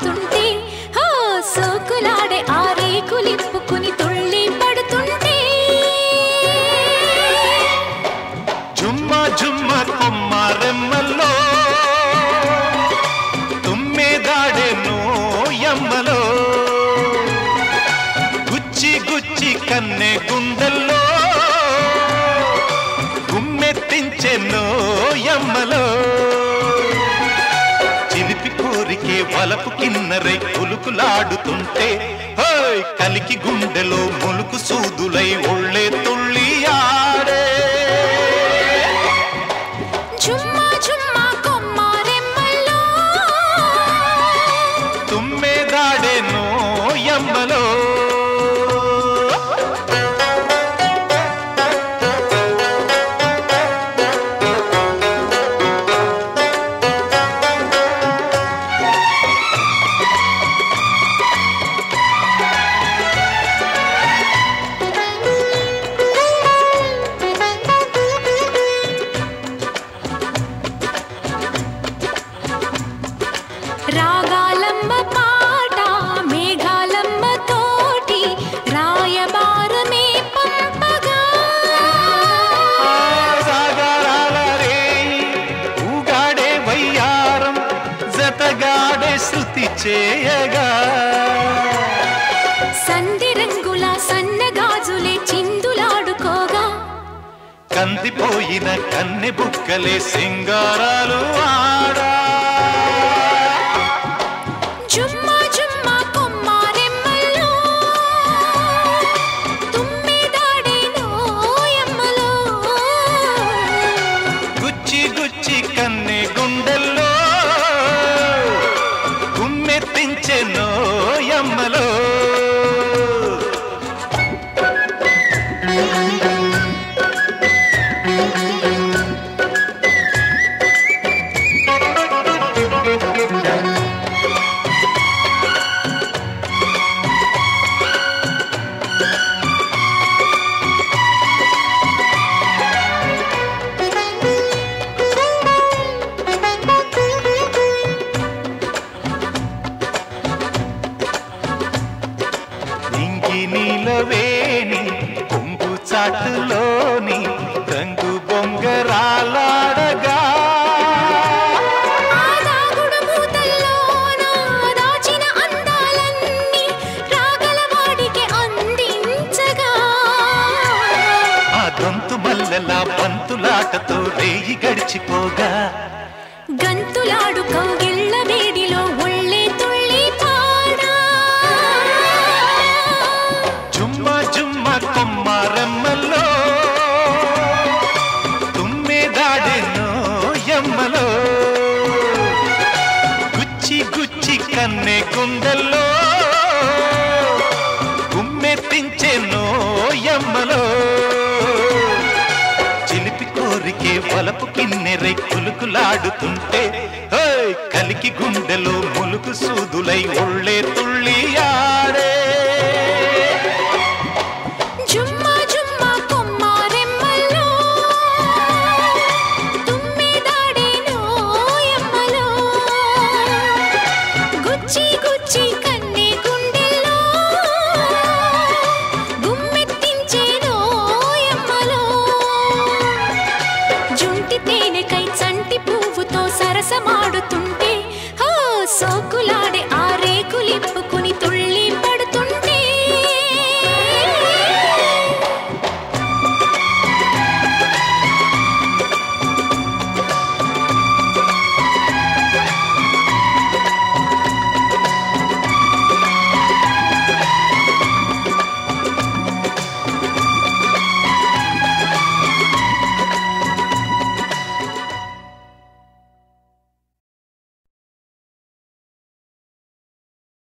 ఆడుతుంటే హో సోకులాడే ఆ రేకులిప్పుకుని తుళ్ళి పడుతుంటే జుమ్మా జుమ్మా కొమ్మారెమ్మల్లో తుమ్మెదాడే నోయమ్మలో గుచ్చి గుచ్చి కన్నె గుండెల్లో గుమ్మెత్తించే నోయమ్మలో చిలిపి కోరికే వలపు కిన్నరై కులుకులాడుతుంటే హోయ్ కలికి గుండెలో ములుకు సూదులై ఒళ్ళే తుళ్ళి ఆడే జుమ్మా జుమ్మా కొమ్మారెమ్మల్లో తుమ్మెదాడే నోయమ్మలో రాగాలమ్మ పాట మేఘాలమ్మ తోటి రాయబారమే పంపగా సాగరాల రే ఊగాడే వయ్యారం జతగాడే శృతి చేయగా సంధి రంగుల సన్నగాజులే చిందులాడుకోగా కందిపోయిన కన్నె బుక్కలే సింగారాలు ఆడా జుమ్మా జుమ్మా కొమ్మారెమ్మల్లో తుమ్మెదాడే నోయమ్మలో గుచ్చి గుచ్చి కన్నె గుండెల్లో గుమ్మెత్తించే నోయమ్మలో నీలవేణి కొంగు చాటులోని రంగు బొంగరాలాడగా ఆదాగుడు మూతల్లోన దాచిన అందాలన్నీ రాగలవాడికి అందించగా ఆ గొంతు మల్లెల బంతులాటతో రేయి గడిచిపోగా గంతులాడు కౌగిళ్ళ వేడిలో ఒళ్ళే తుళ్ళి పాడా జుమ్మా జుమ్మా కొమ్మారెమ్మల్లో తుమ్మెదాడే నోయమ్మలో గుచ్చి గుచ్చి కన్నె గుండెల్లో గుమ్మెత్తించే నోయమ్మలో చిలిపి కోరికే వలపు కిన్నెరై కులుకులాడుతుంటే హోయ్ కలికి గుండెలో ములుకు సూదులై ఒళ్ళే తుళ్ళి ఆడే జుమ్మా జుమ్మా కొమ్మారెమ్మల్లో తుమ్మెదాడే నోయమ్మలో గుచ్చి